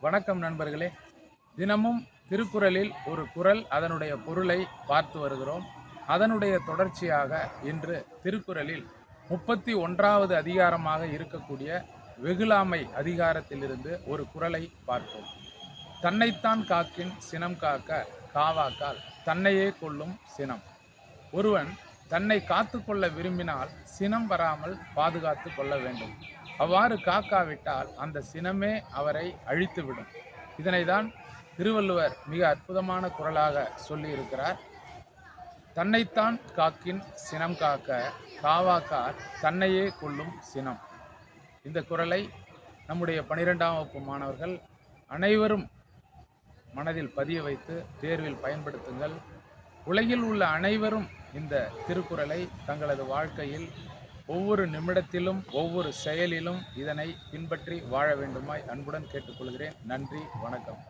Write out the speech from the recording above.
வணக்கம் நண்பர்களே. தினமும் திருக்குறளில் ஒரு குறள், அதனுடைய பொருளை பார்த்து வருகிறோம். அதனுடைய தொடர்ச்சியாக இன்று திருக்குறளில் 31வது அதிகாரமாக இருக்கக்கூடிய வெகுளாமை அதிகாரத்திலிருந்து ஒரு குறளை பார்ப்போம். தன்னைத்தான் காக்கின் சினம் காக்க காவாக்கால் தன்னையே கொல்லும் சினம். ஒருவன் தன்னை காத்துக்கொள்ள விரும்பினால் சினம் வராமல் பாதுகாத்து கொள்ள வேண்டும். அவ்வாறு காக்காவிட்டால் அந்த சினமே அவரை அழித்துவிடும். இதனை தான் திருவள்ளுவர் மிக அற்புதமான குறளாக சொல்லியிருக்கிறார். தன்னைத்தான் காக்கின் சினம் காக்க காவாக்கார் தன்னையே கொல்லும் சினம். இந்த குறளை நம்முடைய 12ஆம் வகுப்பு மாணவர்கள் அனைவரும் மனதில் பதிய வைத்து தேர்வில் பயன்படுத்துங்கள். உலகில் உள்ள அனைவரும் இந்த திருக்குறளை தங்களது வாழ்க்கையில் ஒவ்வொரு நிமிடத்திலும் ஒவ்வொரு செயலிலும் இதனை பின்பற்றி வாழ வேண்டுமாய் அன்புடன் கேட்டுக்கொள்கிறேன். நன்றி, வணக்கம்.